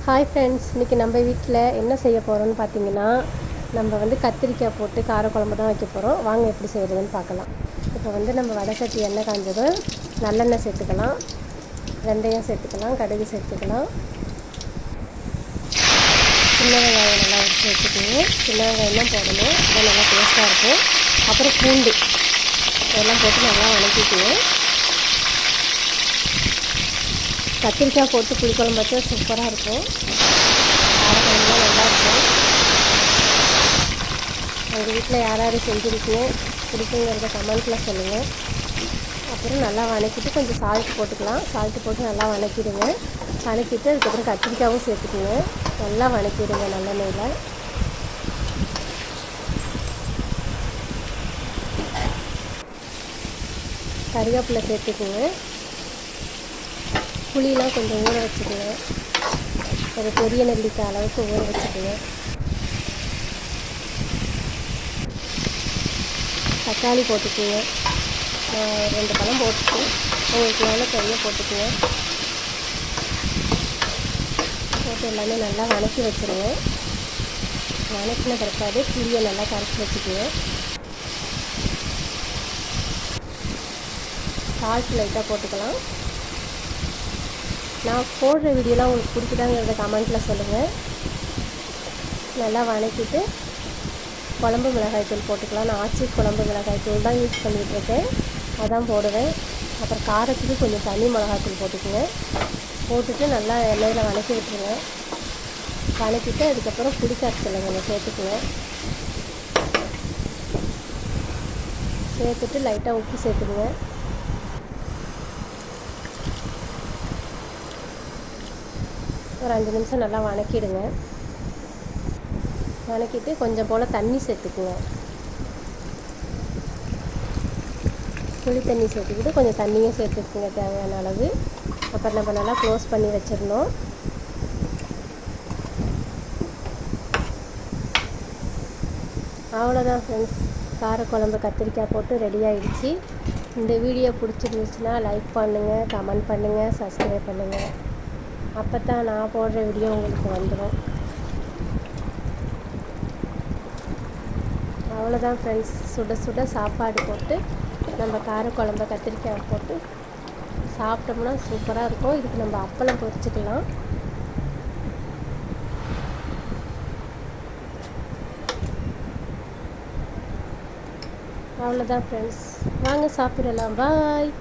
Hi friends, இன்றைக்கி நம்ம வீட்டில் என்ன செய்ய போகிறோம்னு பார்த்தீங்கன்னா, நம்ம கத்திரிக்காய் போட்டு காரக்குழம்பு தான் வைக்க போகிறோம். வாங்க எப்படி செய்கிறதுன்னு பார்க்கலாம். இப்போ நம்ம வடை சட்டி எண்ணெய் காஞ்சதும் நல்லெண்ணெய் சேர்த்துக்கலாம், வெந்தயம் சேர்த்துக்கலாம், கடுகு சேர்த்துக்கலாம், சின்ன வெங்காயம் நல்லா வச்சு வச்சுக்கோங்க. சின்ன வெங்காயம் தான் போடணும், அது நல்லா டேஸ்ட்டாக இருக்கும். அப்புறம் பூண்டு இதெல்லாம் போட்டு நல்லா வதக்கிக்குவோம். கத்திரிக்காய் போட்டு புளிக்குழம்பு வச்சா சூப்பராக இருக்கும். காரக்குழம்புலாம் நல்லாயிருக்கும். உங்கள் வீட்டில் யார் யார் செஞ்சுருக்கீங்க, பிடிக்குங்கிறத கமெண்ட்டில் சொல்லுங்கள். அப்புறம் நல்லா வதக்கிட்டு கொஞ்சம் சால்ட் போட்டுக்கலாம். சால்ட்டு போட்டு நல்லா வதக்கிடுங்க. வதக்கிட்டு அதுக்கப்புறம் கத்திரிக்காயும் சேர்த்துக்குங்க. நல்லா வதக்கிடுங்க நல்லெண்ணெயில். கறிவேப்பிலை சேர்த்துக்குங்க. புளியெலாம் கொஞ்சம் ஊற வச்சுக்குங்க. ஒரு பெரிய நெல்லிக்காய் அளவுக்கு ஊற வச்சுக்குங்க. தக்காளி போட்டுக்குங்க. 2 பழம் போட்டுட்டு உங்களுக்கு எவ்வளோ பெரிய போட்டுக்குங்க. போட்டு எல்லாமே நல்லா வதக்கி வச்சுருங்க. வதக்கின பிறப்பாடு புளியை நல்லா கரைச்சி வச்சுக்குங்க. சால்ட் லைட்டாக போட்டுக்கலாம். நான் போடுற வீடியோலாம் உங்களுக்கு பிடிக்குதாங்கிறத கமெண்ட்டில் சொல்லுங்கள். நல்லா வதக்கிட்டு குழம்பு மிளகாய்த்தூள் போட்டுக்கலாம். நான் ஆச்சி குழம்பு மிளகாய்த்தூள் தான் யூஸ் பண்ணிகிட்ருக்கேன், அதான் போடுவேன். அப்புறம் காரத்துக்கு கொஞ்சம் தனி மிளகாய்த்தூள் போட்டுக்குங்க. போட்டுட்டு நல்லா எண்ணெயில் வதக்கி விட்டுருங்க. வதக்கிட்டு அதுக்கப்புறம் புளி கரைசலை கொஞ்சம் சேர்த்துக்குங்க. சேர்த்துட்டு லைட்டாக உப்பு சேர்த்துக்குங்க. ஒரு 5 நிமிஷம் நல்லா வதக்கிடுங்க. வதக்கிட்டு கொஞ்சம் போல் தண்ணி சேர்த்துக்குங்க. புளி தண்ணி சேர்த்துக்கிட்டு கொஞ்சம் தண்ணியும் சேர்த்துக்குங்க தேவையான அளவு. அப்புறம் நம்ம நல்லா க்ளோஸ் பண்ணி வச்சிடணும். அவ்வளோதான் ஃப்ரெண்ட்ஸ், காரக்குழம்பு கத்திரிக்காய் போட்டு ரெடி ஆகிடுச்சு. இந்த வீடியோ பிடிச்சிருந்துச்சுன்னா லைக் பண்ணுங்கள், கமெண்ட் பண்ணுங்கள், சப்ஸ்கிரைப் பண்ணுங்கள். அப்போ தான் நான் போடுற வீடியோ உங்களுக்கு வந்துடும். அவ்வளோதான் ஃப்ரெண்ட்ஸ், சுட சுட சாப்பாடு போட்டு நம்ம காரக்குழம்பு கத்திரிக்காய் போட்டு சாப்பிட்டோம்னா சூப்பராக இருக்கும். இதுக்கு நம்ம அப்பளம் பொரிச்சுக்கலாம். அவ்வளோதான் ஃப்ரெண்ட்ஸ், வாங்க சாப்பிடலாம். பாய்.